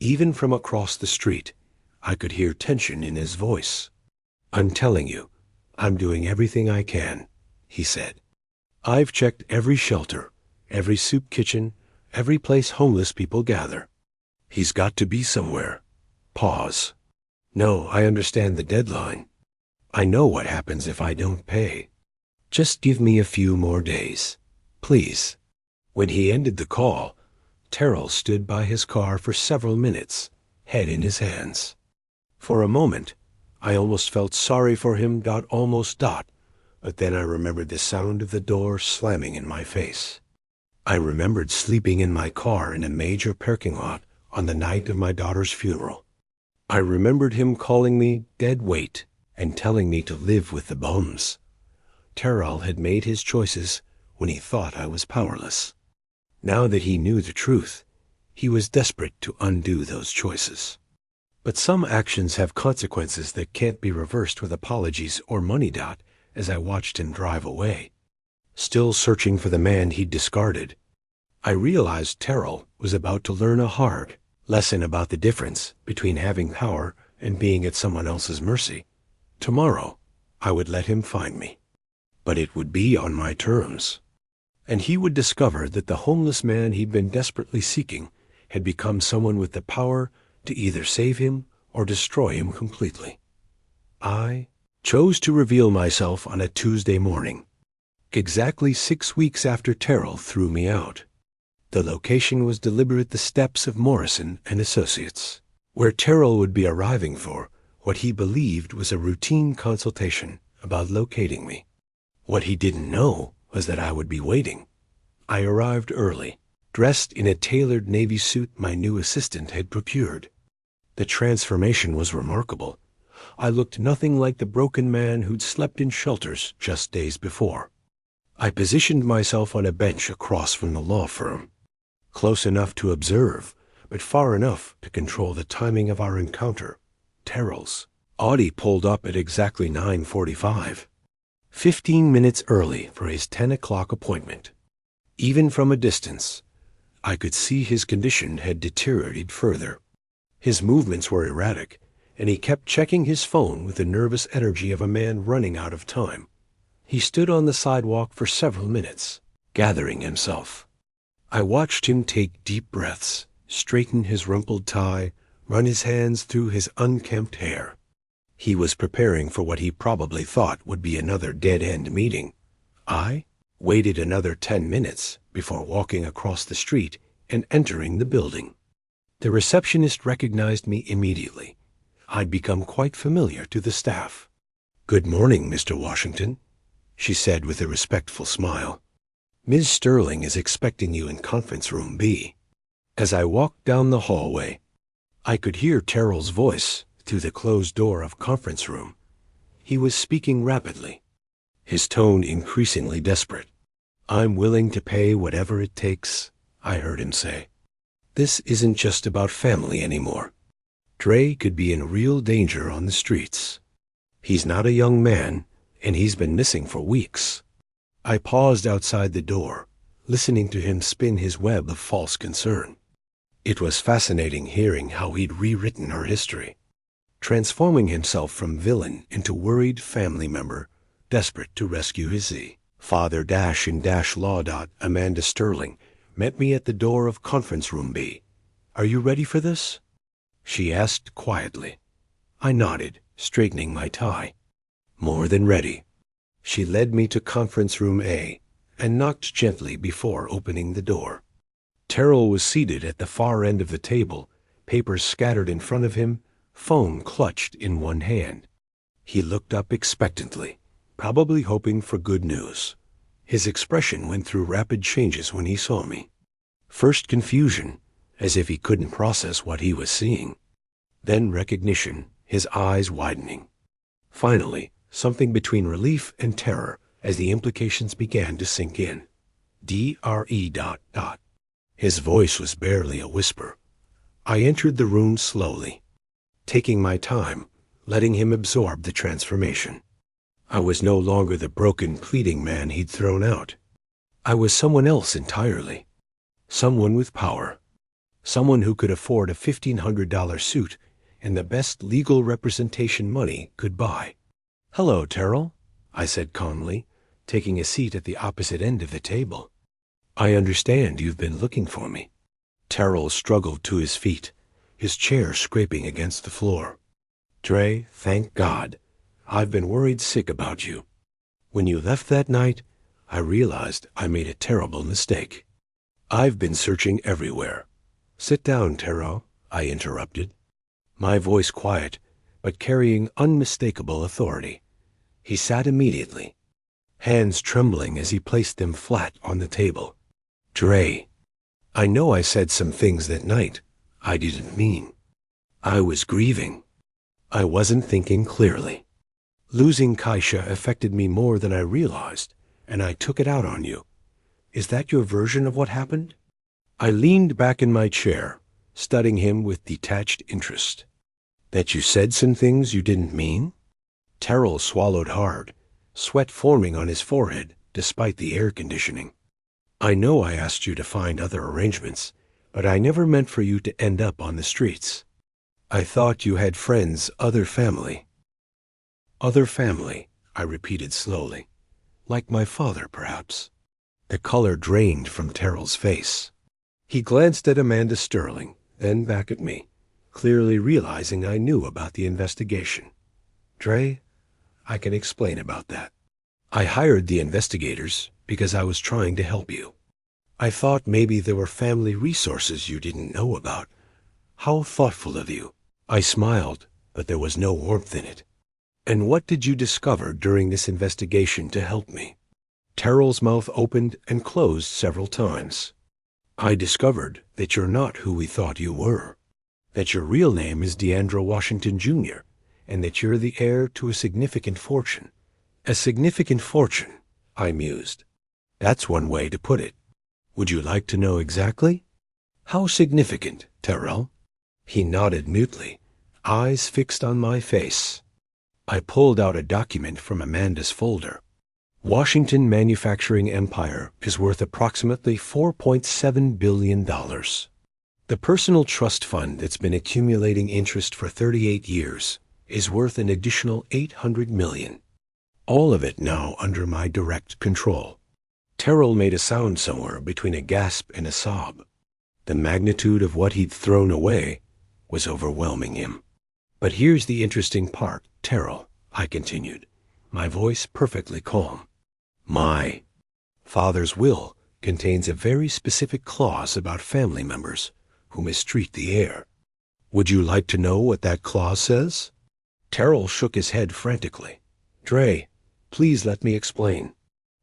Even from across the street, I could hear tension in his voice. I'm telling you, I'm doing everything I can, he said. I've checked every shelter, every soup kitchen, every place homeless people gather. He's got to be somewhere. Pause. No, I understand the deadline. I know what happens if I don't pay. Just give me a few more days, please. When he ended the call, Terrell stood by his car for several minutes, head in his hands. For a moment, I almost felt sorry for him. But then I remembered the sound of the door slamming in my face. I remembered sleeping in my car in a major parking lot on the night of my daughter's funeral. I remembered him calling me dead weight and telling me to live with the bums. Terrell had made his choices when he thought I was powerless. Now that he knew the truth, he was desperate to undo those choices. But some actions have consequences that can't be reversed with apologies or money. As I watched him drive away, still searching for the man he'd discarded, I realized Terrell was about to learn a hard lesson about the difference between having power and being at someone else's mercy. Tomorrow, I would let him find me, but it would be on my terms. And he would discover that the homeless man he'd been desperately seeking had become someone with the power to either save him or destroy him completely. I chose to reveal myself on a Tuesday morning, exactly 6 weeks after Terrell threw me out. The location was deliberate, the steps of Morrison and Associates, where Terrell would be arriving for what he believed was a routine consultation about locating me. What he didn't know was that I would be waiting. I arrived early, dressed in a tailored navy suit my new assistant had procured. The transformation was remarkable. I looked nothing like the broken man who'd slept in shelters just days before. I positioned myself on a bench across from the law firm, close enough to observe, but far enough to control the timing of our encounter. Terrell's Audi pulled up at exactly 9:45, 15 minutes early for his 10 o'clock appointment. Even from a distance, I could see his condition had deteriorated further. His movements were erratic, and he kept checking his phone with the nervous energy of a man running out of time. He stood on the sidewalk for several minutes, gathering himself. I watched him take deep breaths, straighten his rumpled tie, run his hands through his unkempt hair. He was preparing for what he probably thought would be another dead-end meeting. I waited another 10 minutes before walking across the street and entering the building. The receptionist recognized me immediately. I'd become quite familiar to the staff. "Good morning, Mr. Washington," she said with a respectful smile. "Ms. Sterling is expecting you in Conference Room B." As I walked down the hallway, I could hear Terrell's voice through the closed door of Conference Room. He was speaking rapidly, his tone increasingly desperate. "I'm willing to pay whatever it takes," I heard him say. "This isn't just about family anymore. Dre could be in real danger on the streets. He's not a young man, and he's been missing for weeks." I paused outside the door, listening to him spin his web of false concern. It was fascinating hearing how he'd rewritten her history, transforming himself from villain into worried family member, desperate to rescue his Father-in-law. Amanda Sterling met me at the door of Conference Room B. "Are you ready for this?" she asked quietly. I nodded, straightening my tie. "More than ready." She led me to Conference Room A and knocked gently before opening the door. Terrell was seated at the far end of the table, papers scattered in front of him, phone clutched in one hand. He looked up expectantly, probably hoping for good news. His expression went through rapid changes when he saw me. First confusion, as if he couldn't process what he was seeing. Then recognition, his eyes widening. Finally, something between relief and terror as the implications began to sink in. "Dre. His voice was barely a whisper. I entered the room slowly, taking my time, letting him absorb the transformation. I was no longer the broken, pleading man he'd thrown out. I was someone else entirely. Someone with power. Someone who could afford a $1,500 suit and the best legal representation money could buy. "Hello, Terrell," I said calmly, taking a seat at the opposite end of the table. "I understand you've been looking for me." Terrell struggled to his feet, his chair scraping against the floor. "Dre, thank God. I've been worried sick about you. When you left that night, I realized I made a terrible mistake. I've been searching everywhere." "Sit down, Terrell," I interrupted, my voice quiet, but carrying unmistakable authority. He sat immediately, hands trembling as he placed them flat on the table. "Dre, I know I said some things that night I didn't mean. I was grieving. I wasn't thinking clearly. Losing Kaisha affected me more than I realized, and I took it out on you. Is that your version of what happened?" I leaned back in my chair, studying him with detached interest. "That you said some things you didn't mean?" Terrell swallowed hard, sweat forming on his forehead despite the air conditioning. "I know I asked you to find other arrangements, but I never meant for you to end up on the streets. I thought you had friends, other family." "Other family," I repeated slowly. "Like my father, perhaps." The color drained from Terrell's face. He glanced at Amanda Sterling, then back at me, clearly realizing I knew about the investigation. Dre, I can explain about that. I hired the investigators because I was trying to help you. I thought maybe there were family resources you didn't know about. How thoughtful of you. I smiled, but there was no warmth in it. And what did you discover during this investigation to help me? Terrell's mouth opened and closed several times. I discovered that you're not who we thought you were, that your real name is Deandra Washington, Jr., and that you're the heir to a significant fortune. A significant fortune, I mused. That's one way to put it. Would you like to know exactly? How significant, Terrell? He nodded mutely, eyes fixed on my face. I pulled out a document from Amanda's folder. Washington Manufacturing Empire is worth approximately $4.7 billion. The personal trust fund that's been accumulating interest for 38 years is worth an additional $800 million. All of it now under my direct control. Terrell made a sound somewhere between a gasp and a sob. The magnitude of what he'd thrown away was overwhelming him. But here's the interesting part, Terrell, I continued, my voice perfectly calm. My father's will contains a very specific clause about family members who mistreat the heir. Would you like to know what that clause says? Terrell shook his head frantically. Dre, please let me explain.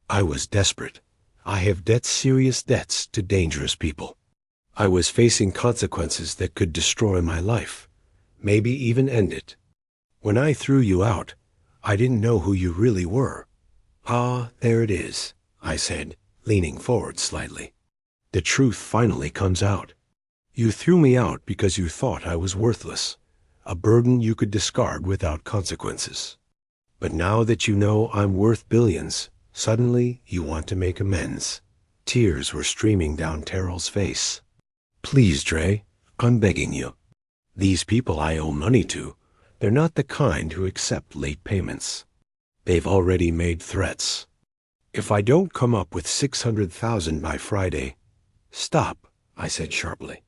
I was desperate. I have debts, serious debts to dangerous people. I was facing consequences that could destroy my life, maybe even end it. When I threw you out, I didn't know who you really were. Ah, there it is, I said, leaning forward slightly. The truth finally comes out. You threw me out because you thought I was worthless, a burden you could discard without consequences. But now that you know I'm worth billions, suddenly you want to make amends. Tears were streaming down Terrell's face. Please, Dre, I'm begging you. These people I owe money to, they're not the kind who accept late payments. They've already made threats. If I don't come up with $600,000 by Friday, stop, I said sharply.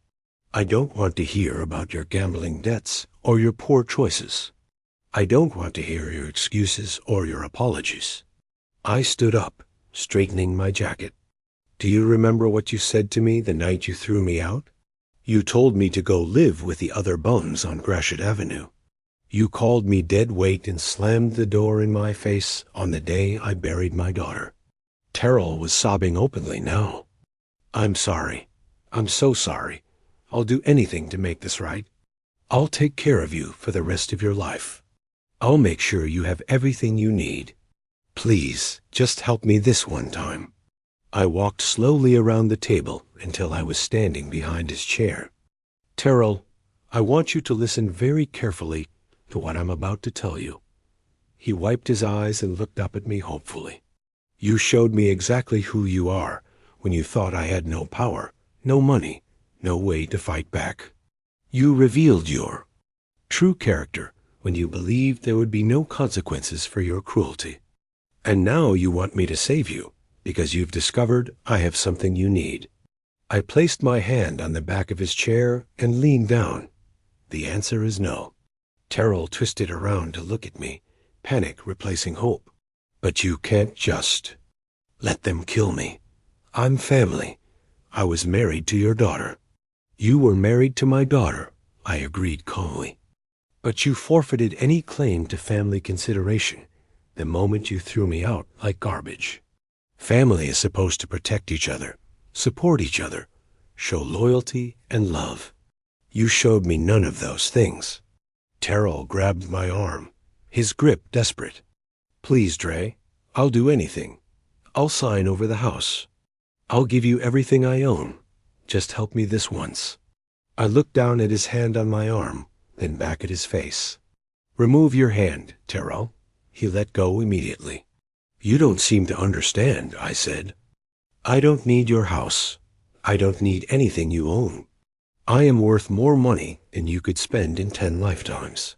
I don't want to hear about your gambling debts or your poor choices. I don't want to hear your excuses or your apologies. I stood up, straightening my jacket. Do you remember what you said to me the night you threw me out? You told me to go live with the other bums on Gratiot Avenue. You called me dead weight and slammed the door in my face on the day I buried my daughter. Terrell was sobbing openly now. I'm sorry. I'm so sorry. I'll do anything to make this right. I'll take care of you for the rest of your life. I'll make sure you have everything you need. Please, just help me this one time. I walked slowly around the table until I was standing behind his chair. Terrell, I want you to listen very carefully to what I'm about to tell you. He wiped his eyes and looked up at me hopefully. You showed me exactly who you are when you thought I had no power, no money, no way to fight back. You revealed your true character when you believed there would be no consequences for your cruelty. And now you want me to save you because you've discovered I have something you need. I placed my hand on the back of his chair and leaned down. The answer is no. Terrell twisted around to look at me, panic replacing hope. But you can't just let them kill me. I'm family. I was married to your daughter. You were married to my daughter, I agreed calmly. But you forfeited any claim to family consideration the moment you threw me out like garbage. Family is supposed to protect each other, support each other, show loyalty and love. You showed me none of those things. Terrell grabbed my arm, his grip desperate. Please, Dre, I'll do anything. I'll sign over the house. I'll give you everything I own. Just help me this once. I looked down at his hand on my arm, then back at his face. Remove your hand, Terrell. He let go immediately. You don't seem to understand, I said. I don't need your house. I don't need anything you own. I am worth more money than you could spend in 10 lifetimes.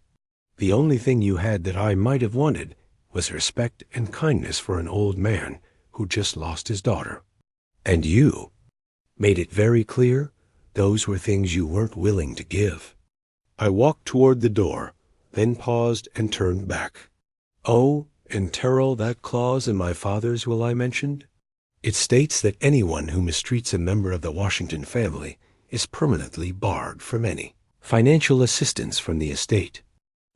The only thing you had that I might have wanted was respect and kindness for an old man who just lost his daughter. And you made it very clear those were things you weren't willing to give. I walked toward the door, then paused and turned back. Oh, and Terrell, that clause in my father's will I mentioned? It states that anyone who mistreats a member of the Washington family is permanently barred from any financial assistance from the estate.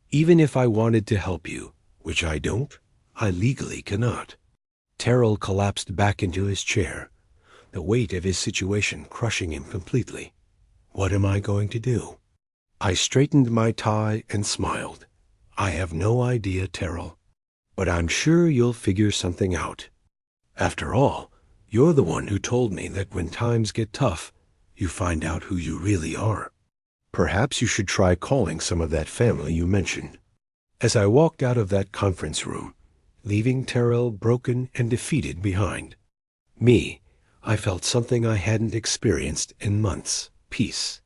Even if I wanted to help you, which I don't, I legally cannot. Terrell collapsed back into his chair, the weight of his situation crushing him completely. What am I going to do? I straightened my tie and smiled. I have no idea, Terrell, but I'm sure you'll figure something out. After all, you're the one who told me that when times get tough, you find out who you really are. Perhaps you should try calling some of that family you mentioned. As I walked out of that conference room, leaving Terrell broken and defeated behind me, I felt something I hadn't experienced in months: peace.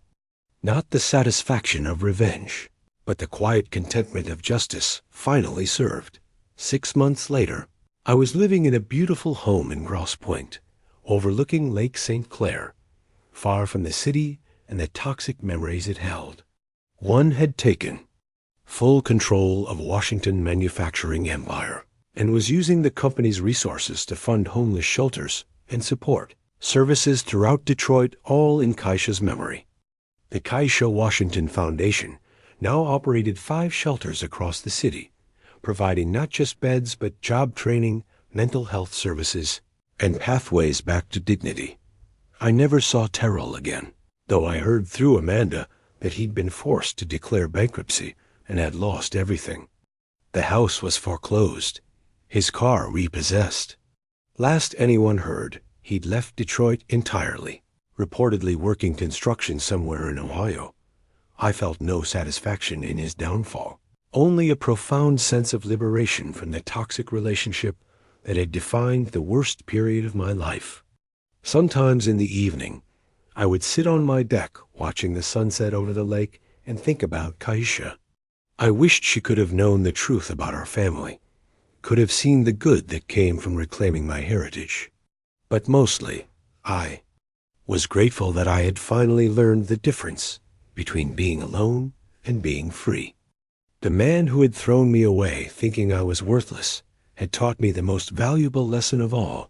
Not the satisfaction of revenge, but the quiet contentment of justice finally served. 6 months later, I was living in a beautiful home in Grosse Pointe, overlooking Lake St. Clair, far from the city and the toxic memories it held. One had taken full control of Washington manufacturing empire and was using the company's resources to fund homeless shelters and support services throughout Detroit, all in Kaisha's memory. The Kaisha Washington Foundation now operated 5 shelters across the city, providing not just beds but job training, mental health services, and pathways back to dignity. I never saw Terrell again, though I heard through Amanda that he'd been forced to declare bankruptcy and had lost everything. The house was foreclosed, his car repossessed. Last anyone heard, he'd left Detroit entirely, reportedly working construction somewhere in Ohio. I felt no satisfaction in his downfall, only a profound sense of liberation from the toxic relationship that had defined the worst period of my life. Sometimes in the evening, I would sit on my deck watching the sunset over the lake and think about Kaisha. I wished she could have known the truth about our family, could have seen the good that came from reclaiming my heritage. But mostly, I was grateful that I had finally learned the difference between being alone and being free. The man who had thrown me away thinking I was worthless had taught me the most valuable lesson of all,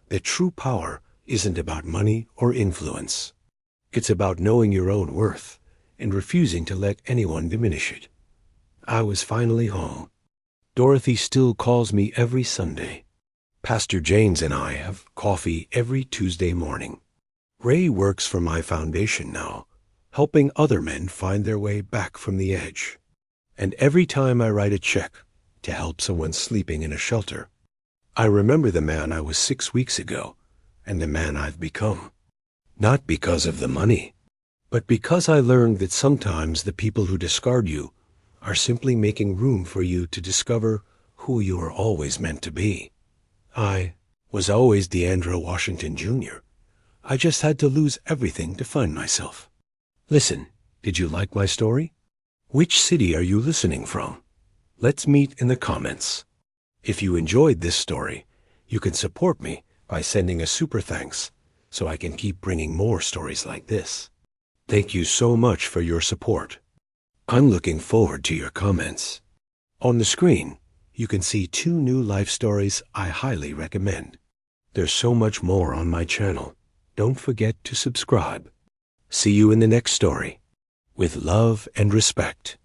that true power isn't about money or influence. It's about knowing your own worth and refusing to let anyone diminish it. I was finally home. Dorothy still calls me every Sunday. Pastor James and I have coffee every Tuesday morning. Ray works for my foundation now, helping other men find their way back from the edge. And every time I write a check to help someone sleeping in a shelter, I remember the man I was 6 weeks ago and the man I've become. Not because of the money, but because I learned that sometimes the people who discard you are simply making room for you to discover who you are always meant to be. I was always Deandra Washington, Jr. I just had to lose everything to find myself. Listen, did you like my story? Which city are you listening from? Let's meet in the comments. If you enjoyed this story, you can support me by sending a super thanks so I can keep bringing more stories like this. Thank you so much for your support. I'm looking forward to your comments. On the screen, you can see 2 new life stories I highly recommend. There's so much more on my channel. Don't forget to subscribe. See you in the next story. With love and respect.